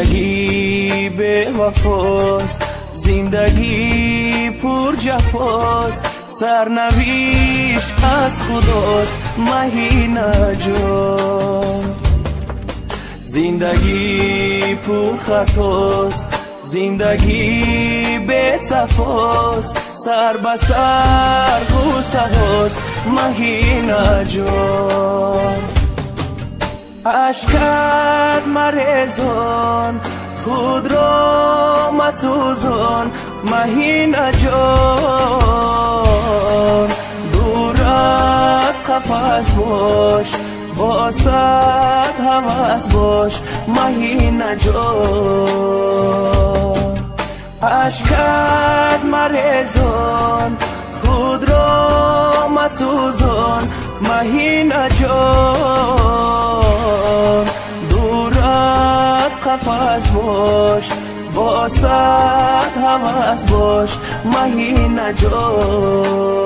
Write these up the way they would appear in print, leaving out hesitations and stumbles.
زندگی به وفاست، زندگی پر جفاست، سرنوشت از خداست مهی نجات. زندگی پر خطاست، زندگی به صفاست، سر به سر غوصه هاست مهی نجات. اشکت مرزان خود را مسوزان مهی نجان. دور از قفس باش، با صد هوس باش مهی نجان. اشکت مرزان خود را مسوزان مهی نجان. دور از قفس باش، با صد هوس باش مهی نجان.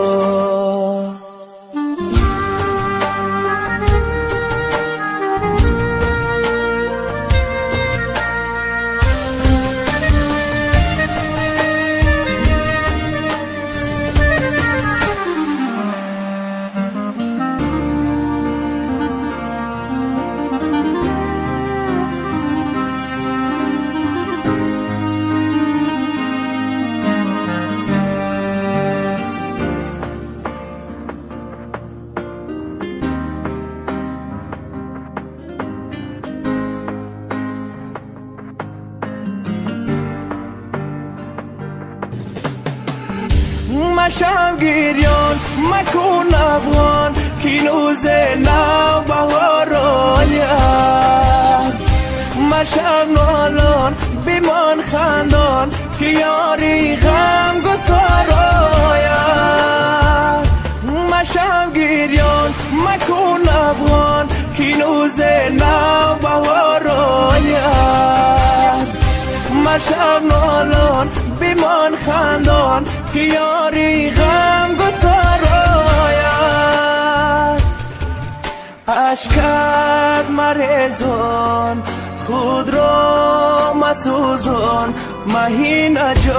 مشم گریان مکن افغان کی نوز نو بهار آید. مشم نالان بیمان خندان که یاری غم گسار آید. مشم گریان مکن افغان کی نوز نو بهار آید. مشم نالان بیمان خندان که یاری غم گسار آید. اشکت مرزان خود را مسوزان مهی نجان.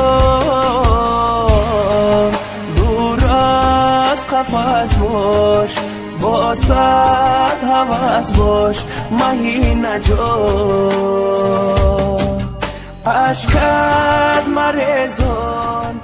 دور از قفس باش، با صد هوس باش مهی نجان. اشکت مرزان